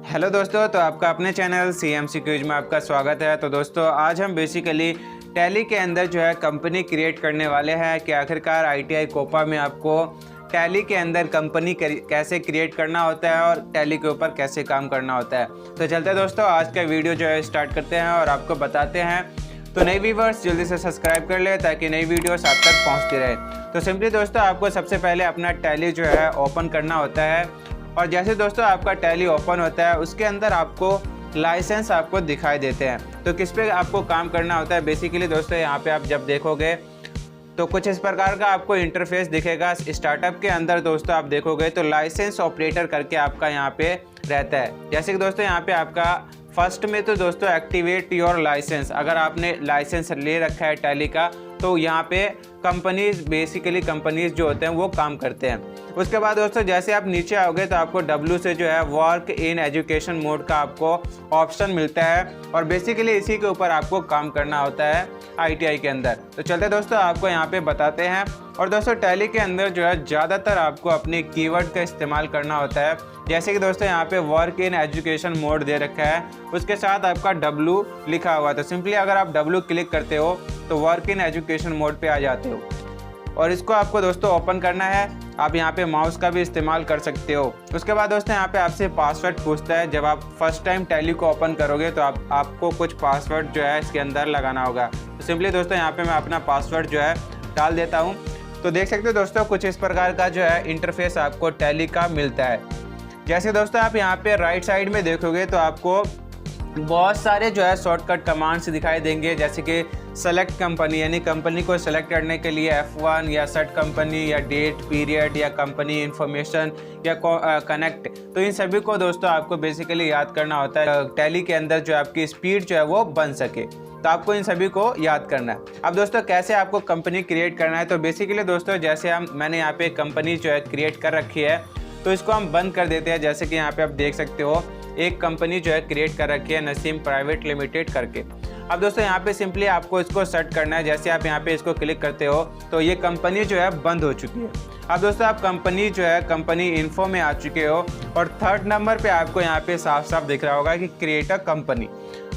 Hello दोस्तों, तो आपका अपने चैनल CMC क्विज में आपका स्वागत है। तो दोस्तों आज हम बेसिकली टैली के अंदर जो है कंपनी क्रिएट करने वाले हैं कि आखिरकार ITI कोपा में आपको टैली के अंदर कंपनी कैसे क्रिएट करना होता है और टैली के ऊपर कैसे काम करना होता है। तो चलते दोस्तों आज का वीडियो जो है स्टार्ट करते हैं और आपको बताते हैं। तो नए व्यूअर्स जल्दी से सब्सक्राइब कर ले ताकि नई वीडियोस आप तक पहुंचती रहे। तो सिंपली दोस्तों आपको सबसे पहले अपना टैली जो है ओपन करना होता है और जैसे दोस्तों आपका टैली ओपन होता है उसके अंदर आपको लाइसेंस आपको दिखाई देते हैं। तो किस पे आपको काम करना होता है बेसिकली दोस्तों, यहाँ पे आप जब देखोगे तो कुछ इस प्रकार का आपको इंटरफेस दिखेगा। स्टार्टअप के अंदर दोस्तों आप देखोगे तो लाइसेंस ऑपरेटर करके आपका यहाँ पे रहता है। जैसे कि दोस्तों यहाँ पे आपका फर्स्ट में तो दोस्तों एक्टिवेट योर लाइसेंस, अगर आपने लाइसेंस ले रखा है टैली का तो यहाँ पे कंपनीज बेसिकली कंपनीज जो होते हैं वो काम करते हैं। उसके बाद दोस्तों जैसे आप नीचे आओगे तो आपको W से जो है वर्क इन एजुकेशन मोड का आपको ऑप्शन मिलता है और बेसिकली इसी के ऊपर आपको काम करना होता है ITI के अंदर। तो चलते दोस्तों आपको यहाँ पे बताते हैं। और दोस्तों टैली के अंदर जो है ज़्यादातर आपको अपने कीवर्ड का इस्तेमाल करना होता है। जैसे कि दोस्तों यहाँ पे वर्क इन एजुकेशन मोड दे रखा है, उसके साथ आपका W लिखा हुआ है। तो सिंपली अगर आप W क्लिक करते हो तो वर्क इन एजुकेशन मोड पे आ जाते हो और इसको आपको दोस्तों ओपन करना है। आप यहाँ पे माउस का भी इस्तेमाल कर सकते हो। उसके बाद दोस्तों यहाँ पे आपसे पासवर्ड पूछता है। जब आप फर्स्ट टाइम टैली को ओपन करोगे तो आपको कुछ पासवर्ड जो है इसके अंदर लगाना होगा। तो सिंपली दोस्तों यहाँ पे मैं अपना पासवर्ड जो है डाल देता हूँ। तो देख सकते हो दोस्तों कुछ इस प्रकार का जो है इंटरफेस आपको टैली का मिलता है। जैसे दोस्तों आप यहाँ पे राइट साइड में देखोगे तो आपको बहुत सारे जो है शॉर्टकट कमांड्स दिखाई देंगे, जैसे कि सेलेक्ट कंपनी यानी कंपनी को सेलेक्ट करने के लिए F1 या सेट कंपनी या डेट पीरियड या कंपनी इंफॉर्मेशन या कनेक्ट। तो इन सभी को दोस्तों आपको बेसिकली याद करना होता है टैली के अंदर जो आपकी स्पीड जो है वो बन सके। तो आपको इन सभी को याद करना है। अब दोस्तों कैसे आपको कंपनी क्रिएट करना है, तो बेसिकली दोस्तों जैसे मैंने यहाँ पे कंपनी जो है क्रिएट कर रखी है तो इसको हम बंद कर देते हैं। जैसे कि यहाँ पे आप देख सकते हो एक कंपनी जो है क्रिएट कर रखी है नसीम प्राइवेट लिमिटेड करके। अब दोस्तों यहाँ पे सिंपली आपको इसको सेट करना है। जैसे आप यहाँ पे इसको क्लिक करते हो तो ये कंपनी जो है बंद हो चुकी है। अब दोस्तों आप कंपनी जो है कंपनी इन्फो में आ चुके हो और थर्ड नंबर पे आपको यहाँ पे साफ साफ दिख रहा होगा कि क्रिएट अ कंपनी।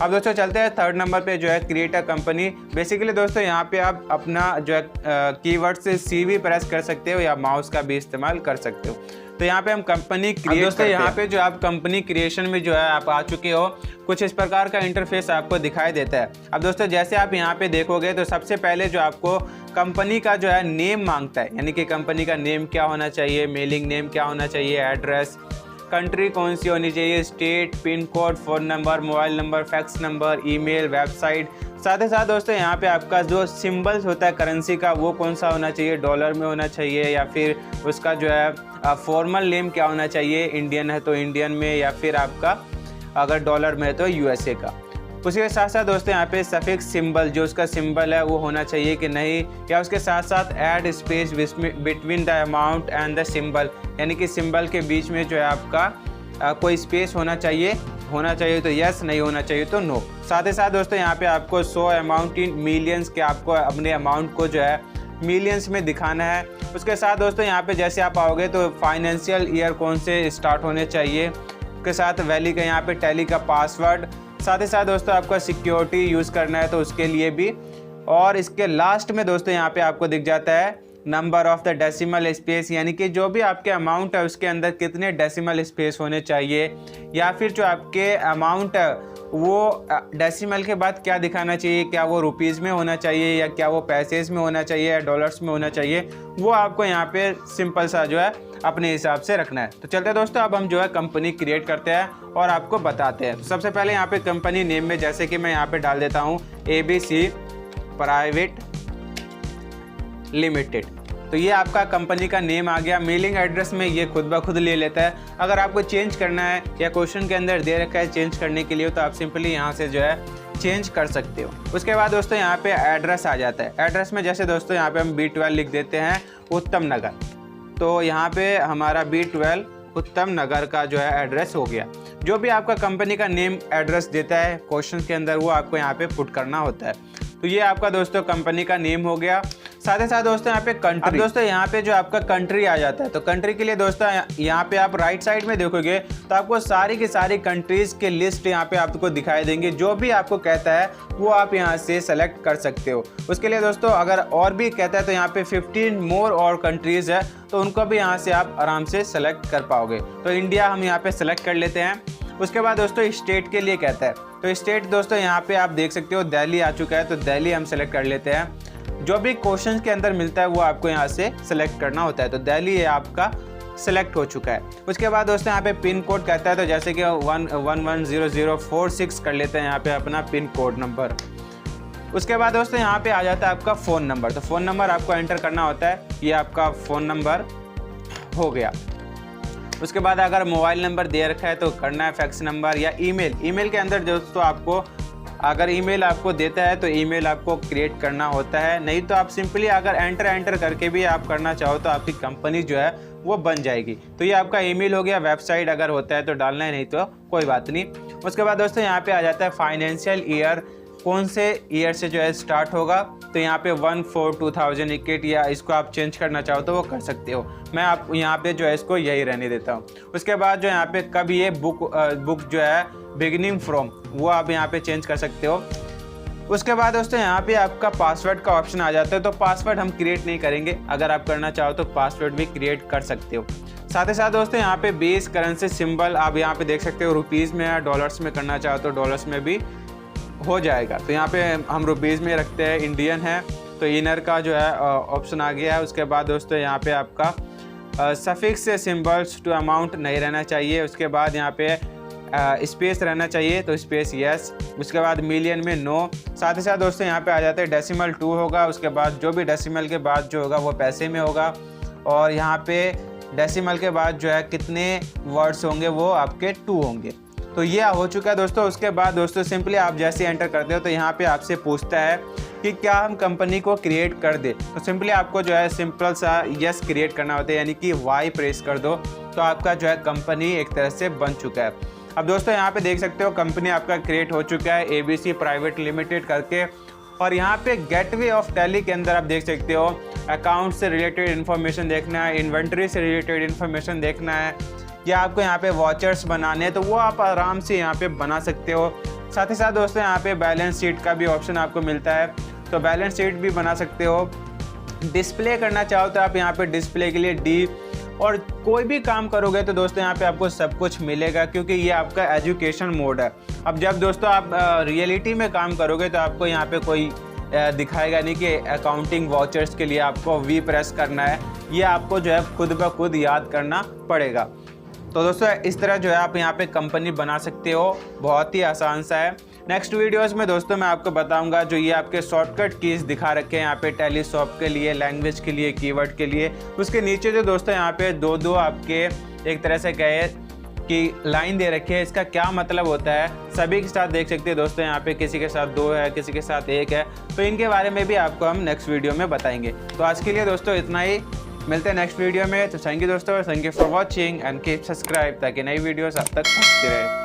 अब दोस्तों चलते हैं थर्ड नंबर पे जो है क्रिएट अ कंपनी। बेसिकली दोस्तों यहाँ पे आप अपना जो है कीवर्ड से C भी प्रेस कर सकते हो या माउस का भी इस्तेमाल कर सकते हो। तो यहाँ पे हम कंपनी क्रिएट दोस्तों यहाँ पे जो आप कंपनी क्रिएशन में जो है आप आ चुके हो, कुछ इस प्रकार का इंटरफेस आपको दिखाई देता है। अब दोस्तों जैसे आप यहाँ पे देखोगे तो सबसे पहले जो आपको कंपनी का जो है नेम मांगता है, यानी कि कंपनी का नेम क्या होना चाहिए, मेलिंग नेम क्या होना चाहिए, एड्रेस, कंट्री कौन सी होनी चाहिए, state, pin code, phone number, mobile number, fax number, email, website. साथ ही साथ दोस्तों यहाँ पे आपका जो सिंबल्स होता है करेंसी का वो कौन सा होना चाहिए, डॉलर में होना चाहिए या फिर उसका जो है फॉर्मल नेम क्या होना चाहिए, इंडियन है तो इंडियन में या फिर आपका अगर डॉलर में है तो USA का। उसके साथ साथ दोस्तों यहाँ पे सफिक्स सिंबल जो उसका सिंबल है वो होना चाहिए कि नहीं, या उसके साथ साथ add space between the amount and the symbol, यानी कि सिंबल के बीच में जो है आपका कोई स्पेस होना चाहिए तो यस, नहीं होना चाहिए तो नो। साथ ही साथ दोस्तों यहाँ पे आपको शो अमाउंट इन मिलियंस के आपको अपने अमाउंट को जो है मिलियंस में दिखाना है। उसके साथ दोस्तों यहाँ पे जैसे आप आओगे तो फाइनेंशियल ईयर कौन से स्टार्ट होने चाहिए, उसके साथ वैली का यहाँ पे टैली का पासवर्ड, साथ ही साथ दोस्तों आपका सिक्योरिटी यूज़ करना है तो उसके लिए भी। और इसके लास्ट में दोस्तों यहाँ पे आपको दिख जाता है number of the decimal space, यानी कि जो भी आपके अमाउंट है उसके अंदर कितने डेसिमल स्पेस होने चाहिए, या फिर जो आपके अमाउंट है वो डेसिमल के बाद क्या दिखाना चाहिए, क्या वो रुपीज़ में होना चाहिए या क्या वो पैसेज में होना चाहिए या डॉलर्स में होना चाहिए, वो आपको यहाँ पे सिंपल सा जो है अपने हिसाब से रखना है। तो चलते दोस्तों अब हम जो है कंपनी क्रिएट करते हैं और आपको बताते हैं। सबसे पहले यहाँ पे कंपनी नेम में जैसे कि मैं यहाँ पे डाल देता हूँ ABC प्राइवेट लिमिटेड। तो ये आपका कंपनी का नेम आ गया। मेलिंग एड्रेस में ये खुद ब खुद ले लेता है। अगर आपको चेंज करना है या क्वेश्चन के अंदर दे रखा है चेंज करने के लिए तो आप सिंपली यहाँ से जो है चेंज कर सकते हो। उसके बाद दोस्तों यहाँ पे एड्रेस आ जाता है। एड्रेस में जैसे दोस्तों यहाँ पे हम B12 लिख देते हैं उत्तम नगर, तो यहाँ पे हमारा B12 उत्तम नगर का जो है एड्रेस हो गया। जो भी आपका कंपनी का नेम एड्रेस देता है क्वेश्चन के अंदर वो आपको यहाँ पे पुट करना होता है। तो ये आपका दोस्तों कंपनी का नेम हो गया। साथ ही साथ दोस्तों यहाँ पे कंट्री, अब दोस्तों यहाँ पे जो आपका कंट्री आ जाता है, तो कंट्री के लिए दोस्तों यहाँ पे आप राइट साइड में देखोगे तो आपको सारी की सारी कंट्रीज के लिस्ट यहाँ पे आपको दिखाई देंगे। जो भी आपको कहता है वो आप यहाँ से सेलेक्ट कर सकते हो। उसके लिए दोस्तों अगर और भी कहता है तो यहाँ पे 15 मोर और कंट्रीज है, तो उनको भी यहाँ से आप आराम से सेलेक्ट कर पाओगे। तो इंडिया हम यहाँ पे सेलेक्ट कर लेते हैं। उसके बाद दोस्तों स्टेट के लिए कहता है, तो स्टेट दोस्तों यहाँ पे आप देख सकते हो दिल्ली आ चुका है, तो दिल्ली हम सेलेक्ट कर लेते हैं। जो भी क्वेश्चन के अंदर मिलता है वो आपको यहाँ से सेलेक्ट करना होता है, तो दिल्ली ये आपका सेलेक्ट हो चुका है। उसके बाद दोस्तों यहाँ पे पिन कोड कहता है, तो जैसे कि 110046 कर लेते हैं यहाँ पे अपना पिन कोड नंबर। उसके बाद दोस्तों यहाँ पे आ जाता है आपका फ़ोन नंबर, तो फ़ोन नंबर आपको एंटर करना होता है। ये आपका फ़ोन नंबर हो गया। उसके बाद अगर मोबाइल नंबर दे रखा है तो करना है फैक्स नंबर या ईमेल के अंदर दोस्तों आपको अगर ईमेल आपको देता है तो ईमेल आपको क्रिएट करना होता है, नहीं तो आप सिंपली अगर एंटर करके भी आप करना चाहो तो आपकी कंपनी जो है वो बन जाएगी। तो ये आपका ईमेल हो गया। वेबसाइट अगर होता है तो डालना है, नहीं तो कोई बात नहीं। उसके बाद दोस्तों यहाँ पे आ जाता है फाइनेंशियल ईयर, कौन से ईयर से जो है स्टार्ट होगा, तो यहाँ पे 1/4/2021 या इसको आप चेंज करना चाहो तो वो कर सकते हो। मैं आप यहाँ पे जो है इसको यही रहने देता हूँ। उसके बाद जो यहाँ पे कब ये बुक जो है बिगिनिंग फ्रॉम, वो आप यहाँ पे चेंज कर सकते हो। उसके बाद दोस्तों यहाँ पे आपका पासवर्ड का ऑप्शन आ जाता है, तो पासवर्ड हम क्रिएट नहीं करेंगे, अगर आप करना चाहो तो पासवर्ड भी क्रिएट कर सकते हो। साथ ही साथ दोस्तों यहाँ पे बेस करेंसी सिंबल आप यहाँ पे देख सकते हो, रुपीज़ में या डॉलर्स में करना चाहो तो डॉलर्स में भी हो जाएगा। तो यहाँ पे हम रुपीज़ में रखते हैं, इंडियन है, तो इनर का जो है ऑप्शन आ गया है। उसके बाद दोस्तों यहाँ पे आपका सफिक्स से सिंबल्स टू अमाउंट नहीं रहना चाहिए। उसके बाद यहाँ पे स्पेस रहना चाहिए, तो स्पेस यस। उसके बाद मिलियन में नो। साथ ही साथ दोस्तों यहाँ पे आ जाते हैं डेसिमल 2 होगा। उसके बाद जो भी डेसिमल के बाद जो होगा वो पैसे में होगा, और यहाँ पे डेसिमल के बाद जो है कितने वर्ड्स होंगे वो आपके 2 होंगे। तो ये हो चुका है दोस्तों। उसके बाद दोस्तों सिंपली आप जैसे एंटर करते हो तो यहाँ पे आपसे पूछता है कि क्या हम कंपनी को क्रिएट कर दे, तो सिंपली आपको जो है सिंपल सा यस क्रिएट करना होता है, यानी कि वाई प्रेस कर दो, तो आपका जो है कंपनी एक तरह से बन चुका है। अब दोस्तों यहाँ पे देख सकते हो कंपनी आपका क्रिएट हो चुका है, ABC प्राइवेट लिमिटेड करके। और यहाँ पे गेटवे ऑफ टैली के अंदर आप देख सकते हो अकाउंट से रिलेटेड इन्फॉर्मेशन देखना है, इन्वेंट्री से रिलेटेड इन्फॉर्मेशन देखना है, या आपको यहाँ पे वॉचर्स बनाने हैं तो वो आप आराम से यहाँ पे बना सकते हो। साथ ही साथ दोस्तों यहाँ पे बैलेंस शीट का भी ऑप्शन आपको मिलता है, तो बैलेंस शीट भी बना सकते हो। डिस्प्ले करना चाहो तो आप यहाँ पे डिस्प्ले के लिए डी, और कोई भी काम करोगे तो दोस्तों यहाँ पे आपको सब कुछ मिलेगा, क्योंकि ये आपका एजुकेशन मोड है। अब जब दोस्तों आप रियलिटी में काम करोगे तो आपको यहाँ पे कोई दिखाएगा नहीं कि अकाउंटिंग वाउचर्स के लिए आपको वी प्रेस करना है, ये आपको जो है खुद ब खुद याद करना पड़ेगा। तो दोस्तों इस तरह जो है आप यहाँ पे कंपनी बना सकते हो, बहुत ही आसान सा है। नेक्स्ट वीडियोस में दोस्तों मैं आपको बताऊंगा जो ये आपके शॉर्टकट कीज दिखा रखे हैं यहाँ पे टैली सॉफ्ट के लिए, लैंग्वेज के लिए, कीवर्ड के लिए। उसके नीचे जो दोस्तों यहाँ पे दो आपके एक तरह से कहे कि लाइन दे रखी है, इसका क्या मतलब होता है सभी के साथ देख सकते हैं दोस्तों। यहाँ पे किसी के साथ 2 है, किसी के साथ 1 है, तो इनके बारे में भी आपको हम नेक्स्ट वीडियो में बताएंगे। तो आज के लिए दोस्तों इतना ही, मिलते हैं नेक्स्ट वीडियो में। तो थैंक यू दोस्तों, thank you for watching and keep subscribe, ताकि नई वीडियोस आप तक पहुंचती रहे।